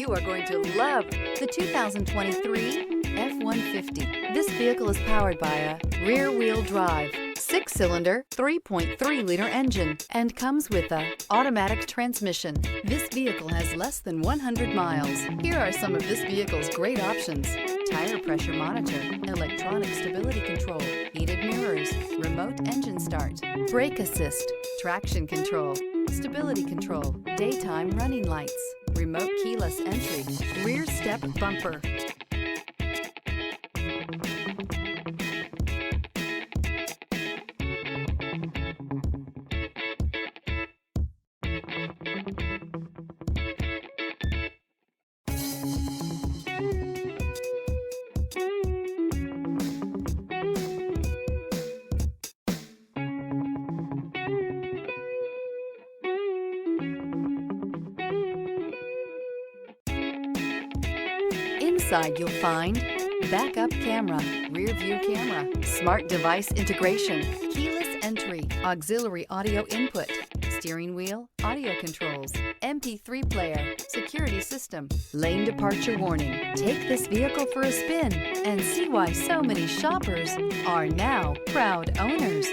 You are going to love the 2023 F-150. This vehicle is powered by a rear-wheel drive, 6-cylinder, 3.3-liter engine, and comes with a automatic transmission. This vehicle has less than 100 miles. Here are some of this vehicle's great options: tire pressure monitor, electronic stability control, heated mirrors, remote engine start, brake assist, traction control, stability control, daytime running lights, remote keyless entry, rear step bumper. Inside you'll find backup camera, rear view camera, smart device integration, keyless entry, auxiliary audio input, steering wheel audio controls, MP3 player, security system, lane departure warning. Take this vehicle for a spin and see why so many shoppers are now proud owners.